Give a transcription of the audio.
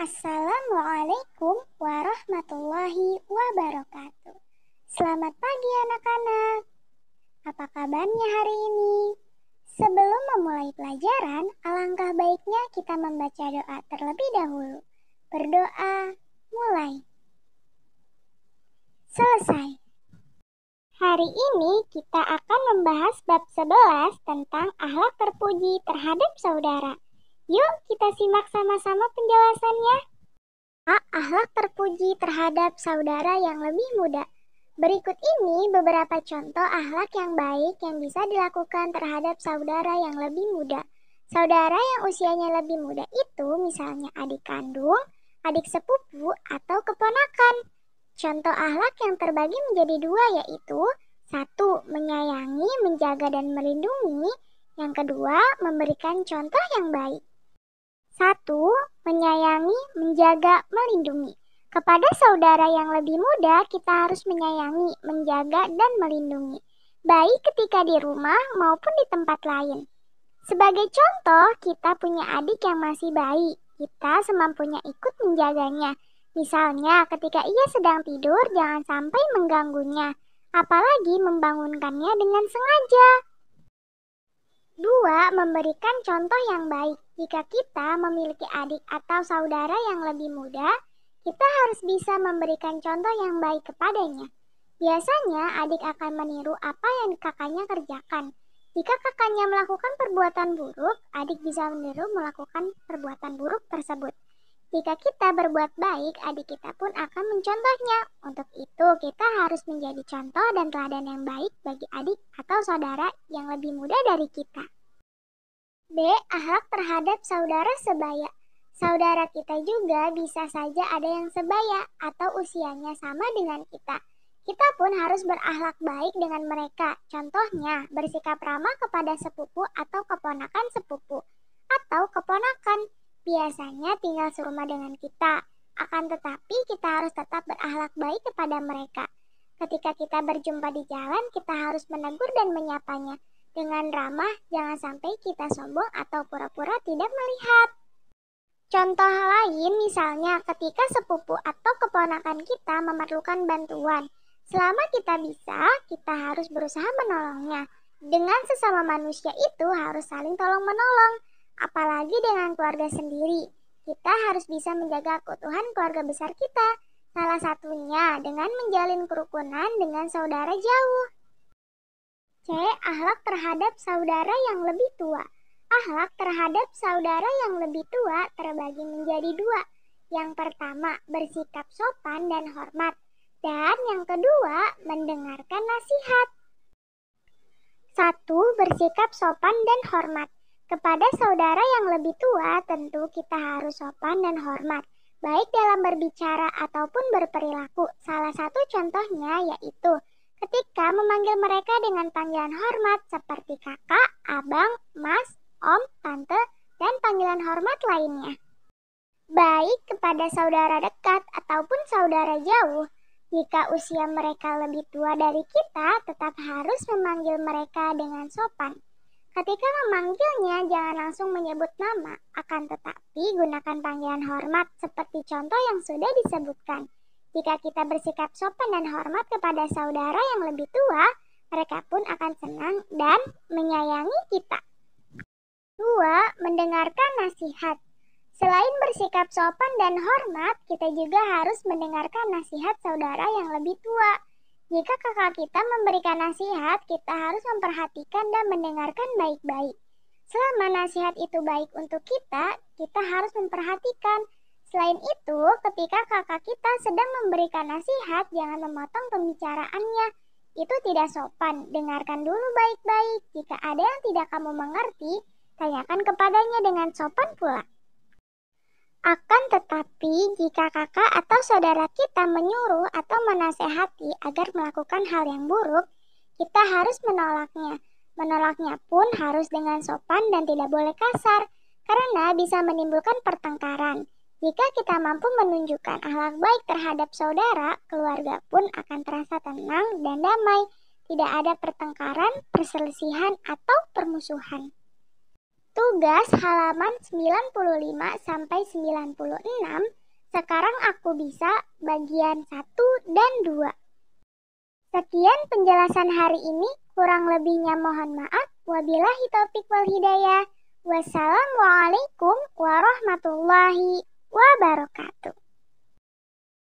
Assalamualaikum warahmatullahi wabarakatuh. Selamat pagi anak-anak. Apa kabarnya hari ini? Sebelum memulai pelajaran, alangkah baiknya kita membaca doa terlebih dahulu. Berdoa, mulai. Selesai. Hari ini kita akan membahas bab 11 tentang akhlak terpuji terhadap saudara. Yuk kita simak sama-sama penjelasannya. Akhlak terpuji terhadap saudara yang lebih muda. Berikut ini beberapa contoh akhlak yang baik yang bisa dilakukan terhadap saudara yang lebih muda. Saudara yang usianya lebih muda itu misalnya adik kandung, adik sepupu, atau keponakan. Contoh akhlak yang terbagi menjadi dua yaitu 1. Menyayangi, menjaga, dan melindungi. Yang kedua, memberikan contoh yang baik. 1. Menyayangi, menjaga, melindungi. Kepada saudara yang lebih muda, kita harus menyayangi, menjaga, dan melindungi, baik ketika di rumah maupun di tempat lain. Sebagai contoh, kita punya adik yang masih bayi, kita semampunya ikut menjaganya. Misalnya, ketika ia sedang tidur, jangan sampai mengganggunya, apalagi membangunkannya dengan sengaja. 2. Memberikan contoh yang baik. Jika kita memiliki adik atau saudara yang lebih muda, kita harus bisa memberikan contoh yang baik kepadanya. Biasanya adik akan meniru apa yang kakaknya kerjakan. Jika kakaknya melakukan perbuatan buruk, adik bisa meniru melakukan perbuatan buruk tersebut. Jika kita berbuat baik, adik kita pun akan mencontohnya. Untuk itu, kita harus menjadi contoh dan teladan yang baik bagi adik atau saudara yang lebih muda dari kita. B. Akhlak terhadap saudara sebaya. Saudara kita juga bisa saja ada yang sebaya atau usianya sama dengan kita. Kita pun harus berakhlak baik dengan mereka. Contohnya, bersikap ramah kepada sepupu atau keponakan sepupu atau keponakan. Biasanya tinggal serumah dengan kita. Akan tetapi kita harus tetap berakhlak baik kepada mereka. Ketika kita berjumpa di jalan, kita harus menegur dan menyapanya dengan ramah, jangan sampai kita sombong atau pura-pura tidak melihat. Contoh lain misalnya ketika sepupu atau keponakan kita memerlukan bantuan. Selama kita bisa, kita harus berusaha menolongnya. Dengan sesama manusia itu harus saling tolong-menolong. Apalagi dengan keluarga sendiri, kita harus bisa menjaga keutuhan keluarga besar kita. Salah satunya dengan menjalin kerukunan dengan saudara jauh. C. Akhlak terhadap saudara yang lebih tua. Akhlak terhadap saudara yang lebih tua terbagi menjadi dua. Yang pertama, bersikap sopan dan hormat. Dan yang kedua, mendengarkan nasihat. 1. Bersikap sopan dan hormat. Kepada saudara yang lebih tua, tentu kita harus sopan dan hormat, baik dalam berbicara ataupun berperilaku. Salah satu contohnya yaitu ketika memanggil mereka dengan panggilan hormat seperti kakak, abang, mas, om, tante, dan panggilan hormat lainnya. Baik kepada saudara dekat ataupun saudara jauh, jika usia mereka lebih tua dari kita, tetap harus memanggil mereka dengan sopan. Ketika memanggilnya, jangan langsung menyebut nama, akan tetapi gunakan panggilan hormat seperti contoh yang sudah disebutkan. Jika kita bersikap sopan dan hormat kepada saudara yang lebih tua, mereka pun akan senang dan menyayangi kita. 2. Mendengarkan nasihat. Selain bersikap sopan dan hormat, kita juga harus mendengarkan nasihat saudara yang lebih tua. Jika kakak kita memberikan nasihat, kita harus memperhatikan dan mendengarkan baik-baik. Selama nasihat itu baik untuk kita harus memperhatikan. Selain itu, ketika kakak kita sedang memberikan nasihat, jangan memotong pembicaraannya. Itu tidak sopan. Dengarkan dulu baik-baik. Jika ada yang tidak kamu mengerti, tanyakan kepadanya dengan sopan pula. Akan tetapi, jika kakak atau saudara kita menyuruh atau menasehati agar melakukan hal yang buruk, kita harus menolaknya. Menolaknya pun harus dengan sopan dan tidak boleh kasar, karena bisa menimbulkan pertengkaran. Jika kita mampu menunjukkan akhlak baik terhadap saudara, keluarga pun akan terasa tenang dan damai. Tidak ada pertengkaran, perselisihan, atau permusuhan. Tugas halaman 95 sampai 96. Sekarang aku bisa bagian 1 dan 2. Sekian penjelasan hari ini, kurang lebihnya mohon maaf. Wabillahi taufiq wal hidayah. Wassalamualaikum warahmatullahi wabarakatuh.